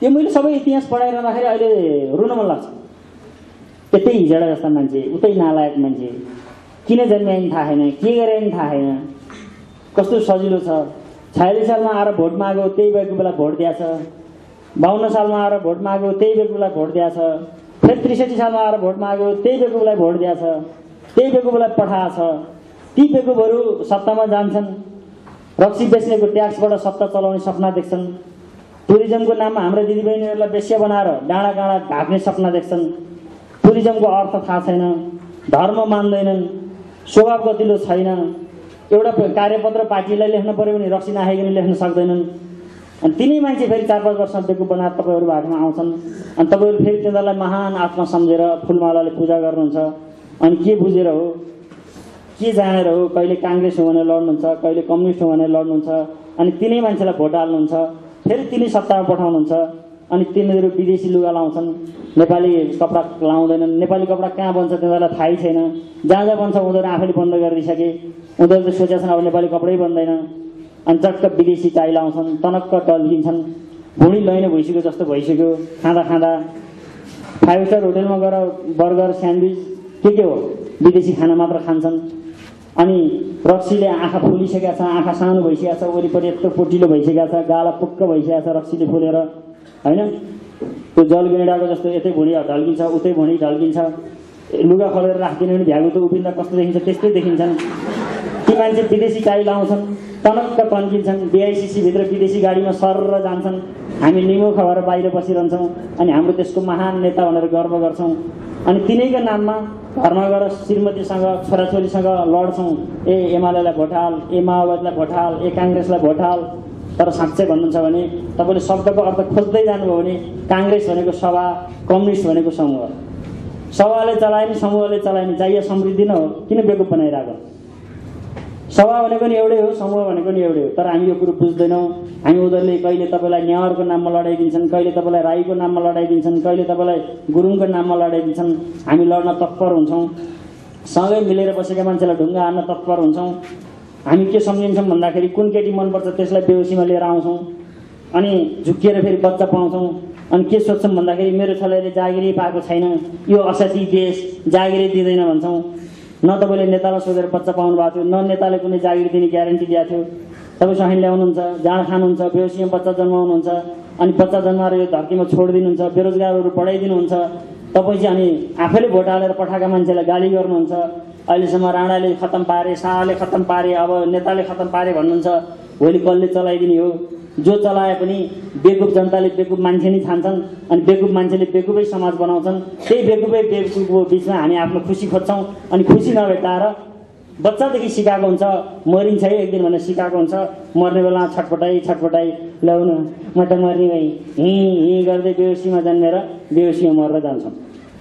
त्यो मैले सबै इतिहास पढाइरहँदाखेरि अहिले रुन मन लाग्छ। त्यतै हिजडा जस्ता मान्छे, उतै नालायक मान्छे, किन जन्मिए नि थाहा छैन, के गरे नि थाहा छैन, कस्तो सजिलो छ। 46 सालमा आएर भोट माग्यो, त्यही बेलाको बेला भोट दिएछ। 52 सालमा आएर भोट माग्यो, त्यही बेलाको बेला भोट दिएछ। फेरि 63 सालमा आएर भोट माग्यो, त्यही बेलाको बेला भोट दिएछ, त्यही बेलाको बेला पठाएछ। ती बेकुबहरू सत्तामा जान्छन्, रक्सी बेच्नेको ट्याक्सबाट सत्ता चलाउने सपना देख्छन्, टुरिज्मको नाममा हाम्रा दिदीबहिनीहरूलाई बेस्या बनाएर डाँडा डाँडा ढाक्ने सपना देख्छन्। टुरिज्मको अर्थ थाहा छैन, धर्म मान्दैनन्, स्वभाव गतिलो छैन। एउटा कार्यपत्र पार्टीलाई लेख्न पर्यो भने रक्सी नखाइकन लेख्न सक्दैनन्। अनि तिनै मान्छे फेरि 4-5 वर्ष बेकु बनाएर तपाईँहरू भागमा आउँछन्। अनि तपाईँहरू फेरि तिनीहरूलाई महान आत्मा सम्झेर फुलमालाले पूजा गर्नुहुन्छ। अनि के बुझेर हो, के जानेर हो, कहिले काङ्ग्रेस हो भनेर लड्नुहुन्छ, कहिले कम्युनिस्ट हो भनेर लड्नुहुन्छ। अनि तिनै मान्छेलाई भोट हाल्नुहुन्छ, फेरि तिनै सत्तामा पठाउनुहुन्छ। अनि तिनीहरू विदेशी लुगा लाउँछन्, नेपाली कपडा लाउँदैनन्। नेपाली कपडा कहाँ बन्छ तिनीहरूलाई थाहै छैन। जहाँ जहाँ बन्छ उनीहरू आफैले बन्द गरिदिइसके। उनीहरूले त सोचेछन् अब नेपाली कपडै बन्दैन। अनि चट्ट विदेशी टाई लाउँछन्, तनक्क टल्किन्छन्, भुँडी लैन भइसक्यो जस्तो भइसक्यो। खाँदा खाँदा 5 स्टार होटेलमा गएर बर्गर स्यान्डविच के हो विदेशी खाना मात्र खान्छन्। अनि रक्सीले आँखा फुलिसकेका छ, आँखा सानो भइसकेको छ, वरिपरि यत्रो पोटिलो भइसकेको छ, गाला पुक्क भइसकेको छ रक्सीले फुलेर, होइन? त्यो जलगैँडाको जस्तो यतै भुँडी ढल्किन्छ, उतै भुँडी ढल्किन्छ। लुगा खोलेर राखिदिने भने भ्यागु त उभिँदा कस्तो देखिन्छ त्यस्तै देखिन्छन्। ती मान्छे विदेशी टाई लाउँछन्, टनक्क तन्किन्छन्, BICC भित्र विदेशी गाडीमा सरर जान्छन्। हामी निमुख भएर बाहिर बसिरहन्छौँ। अनि हाम्रो देशको महान नेता भनेर गर्व गर्छौँ। अनि तिनैको नाममा घरमा गएर श्रीमतीसँग छोराछोरीसँग लड्छौँ। ए एमालेलाई भोट हाल, ए माओवादीलाई भोट हाल, ए काङ्ग्रेसलाई भोट हाल। तर साँच्चै भन्नुहुन्छ भने तपाईँले शब्दको अर्थ खोज्दै जानुभयो भने काङ्ग्रेस भनेको सभा, कम्युनिस्ट भनेको समूह। सभाले चलाएन, समूहले चलाएन, चाहिए समृद्धि नै हो। किन बेकुब बनाइरहेको? सभा भनेको नि एउटै हो, समूह भनेको नि एउटै हो। तर हामी यो कुरो बुझ्दैनौँ। हामी उनीहरूले कहिले तपाईँलाई न्यावरको नाममा लडाइदिन्छन्, कहिले तपाईँलाई राईको नाममा लडाइदिन्छन्, कहिले तपाईँलाई गुरुङको नाममा लडाइदिन्छन्। हामी लड्न तत्पर हुन्छौँ। सँगै मिलेर बसेका मान्छेलाई ढुङ्गा हान्न तत्पर हुन्छौँ। हामी के सम्झिन्छौँ भन्दाखेरि कुन केटी मनपर्छ त्यसलाई बेहोसीमा लिएर आउँछौँ। अनि झुक्किएर फेरि बच्चा पाउँछौँ। अनि के सोध्छौँ भन्दाखेरि मेरो छोराले जागिरै पाएको छैन, यो असती देश, जागिरै दिँदैन भन्छौँ। न तपाईँले नेतालाई सोधेर बच्चा पाउनु भएको थियो, न नेताले कुनै जागिर दिने ग्यारेन्टी दिएको थियो। तपाईँ सही ल्याउनुहुन्छ, जाँड खानुहुन्छ, बेहोसीमा बच्चा जन्माउनुहुन्छ, अनि बच्चा जन्माएर यो धरतीमा छोडिदिनुहुन्छ, बेरोजगारहरू पढाइदिनुहुन्छ। तपाईँ चाहिँ अनि आफैले भोट हालेर पठाएका मान्छेलाई गाली गर्नुहुन्छ। अहिलेसम्म राणाले खत्तम पारे, शाहले खत्तम पारे, अब नेताले खत्तम पारे भन्नुहुन्छ। भोलि कसले चलाइदिने हो? जो चलाए पनि बेकुब जनताले बेकुब मान्छे नै छान्छन्। अनि बेकुब मान्छेले बेकुबै समाज बनाउँछन्। त्यही बेकुबको बिचमा हामी आफ्नो खुसी खोज्छौँ। अनि खुसी नभेटाएर बच्चादेखि सिकाएको हुन्छ, मरिन्छ है एक दिन भनेर सिकाएको हुन्छ। मर्ने बेलामा छटपटाइ ल्याउनु म त मर्ने भई हिँ गर्दै बेहोसीमा जन्मेर बेहोसीमा मरेर जान्छौँ।